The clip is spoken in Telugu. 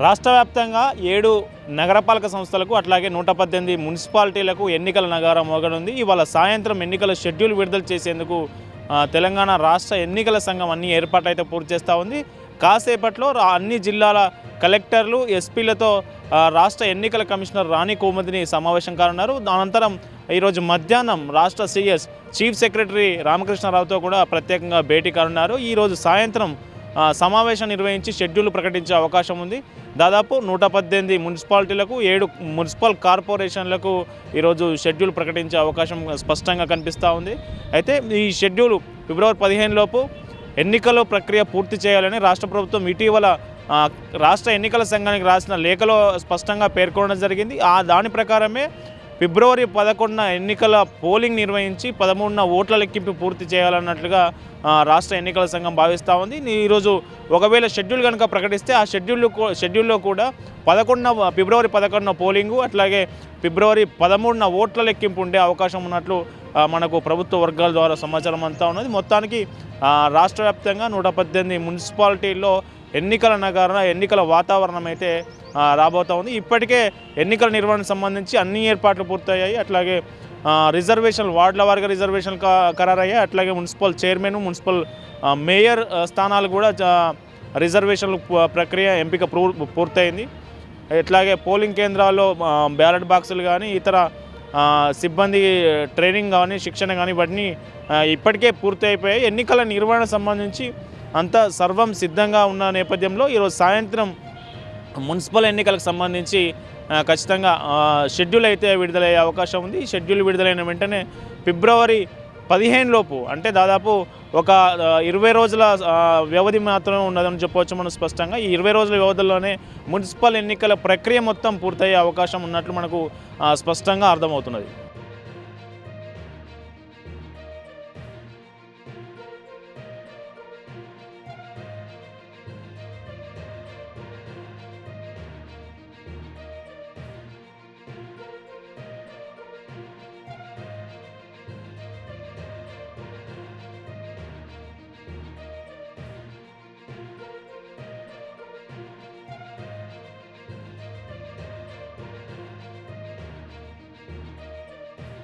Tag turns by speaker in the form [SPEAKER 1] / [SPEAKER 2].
[SPEAKER 1] రాష్ట్ర వ్యాప్తంగా 7 నగరపాలక సంస్థలకు అట్లాగే 118 మున్సిపాలిటీలకు ఎన్నికల నగారం మోగనుంది. ఇవాళ సాయంత్రం ఎన్నికల షెడ్యూల్ విడుదల చేసేందుకు తెలంగాణ రాష్ట్ర ఎన్నికల సంఘం అన్ని ఏర్పాట్లయితే పూర్తి చేస్తూ ఉంది. కాసేపట్లో అన్ని జిల్లాల కలెక్టర్లు ఎస్పీలతో రాష్ట్ర ఎన్నికల కమిషనర్ రాణి కోమతిని సమావేశం కానున్నారు. అనంతరం ఈరోజు మధ్యాహ్నం రాష్ట్ర సిఎస్ చీఫ్ సెక్రటరీ రామకృష్ణారావుతో కూడా ప్రత్యేకంగా భేటీ కానున్నారు. ఈరోజు సాయంత్రం సమావేశం నిర్వహించి షెడ్యూల్ ప్రకటించే అవకాశం ఉంది. దాదాపు 118 మున్సిపాలిటీలకు 7 మున్సిపల్ కార్పొరేషన్లకు ఈరోజు షెడ్యూల్ ప్రకటించే అవకాశం స్పష్టంగా కనిపిస్తూ ఉంది. అయితే ఈ షెడ్యూల్ ఫిబ్రవరి 15 లోపు ఎన్నికల ప్రక్రియ పూర్తి చేయాలని రాష్ట్ర ప్రభుత్వం ఇటీవల రాష్ట్ర ఎన్నికల సంఘానికి రాసిన లేఖలో స్పష్టంగా పేర్కొనడం జరిగింది. దాని ప్రకారమే ఫిబ్రవరి 11న ఎన్నికల పోలింగ్ నిర్వహించి 13న ఓట్ల లెక్కింపు పూర్తి చేయాలన్నట్లుగా రాష్ట్ర ఎన్నికల సంఘం భావిస్తూ ఉంది. ఈరోజు ఒకవేళ షెడ్యూల్ కనుక ప్రకటిస్తే ఆ షెడ్యూల్లో కూడా ఫిబ్రవరి 11న పోలింగు అట్లాగే ఫిబ్రవరి 13న ఓట్ల లెక్కింపు ఉండే అవకాశం ఉన్నట్లు మనకు ప్రభుత్వ వర్గాల ద్వారా సమాచారం అంతా ఉన్నది. మొత్తానికి రాష్ట్ర వ్యాప్తంగా 118 మున్సిపాలిటీల్లో ఎన్నికల వాతావరణం అయితే రాబోతూ ఉంది. ఇప్పటికే ఎన్నికల నిర్వహణకు సంబంధించి అన్ని ఏర్పాట్లు పూర్తయ్యాయి. అట్లాగే రిజర్వేషన్లు వార్డుల వారిగా రిజర్వేషన్లు ఖరారయ్యాయి. అట్లాగే మున్సిపల్ చైర్మన్, మున్సిపల్ మేయర్ స్థానాలు కూడా రిజర్వేషన్ల ప్రక్రియ ఎంపిక పూర్తయింది. అట్లాగే పోలింగ్ కేంద్రాల్లో బ్యాలెట్ బాక్సులు కానీ ఇతర సిబ్బంది ట్రైనింగ్ కానీ శిక్షణ కానీ ఇవన్నీ ఇప్పటికే పూర్తి అయిపోయాయి. ఎన్నికల నిర్వహణ సంబంధించి అంతా సర్వం సిద్ధంగా ఉన్న నేపథ్యంలో ఈరోజు సాయంత్రం మున్సిపల్ ఎన్నికలకు సంబంధించి ఖచ్చితంగా షెడ్యూల్ అయితే విడుదలయ్యే అవకాశం ఉంది. షెడ్యూల్ విడుదలైన వెంటనే ఫిబ్రవరి 15 లోపు అంటే దాదాపు ఒక 20 రోజుల వ్యవధి మాత్రమే ఉన్నదని చెప్పవచ్చు మనం స్పష్టంగా. ఈ 20 రోజుల వ్యవధిలోనే మున్సిపల్ ఎన్నికల ప్రక్రియ మొత్తం పూర్తయ్యే అవకాశం ఉన్నట్లు మనకు స్పష్టంగా అర్థమవుతున్నది.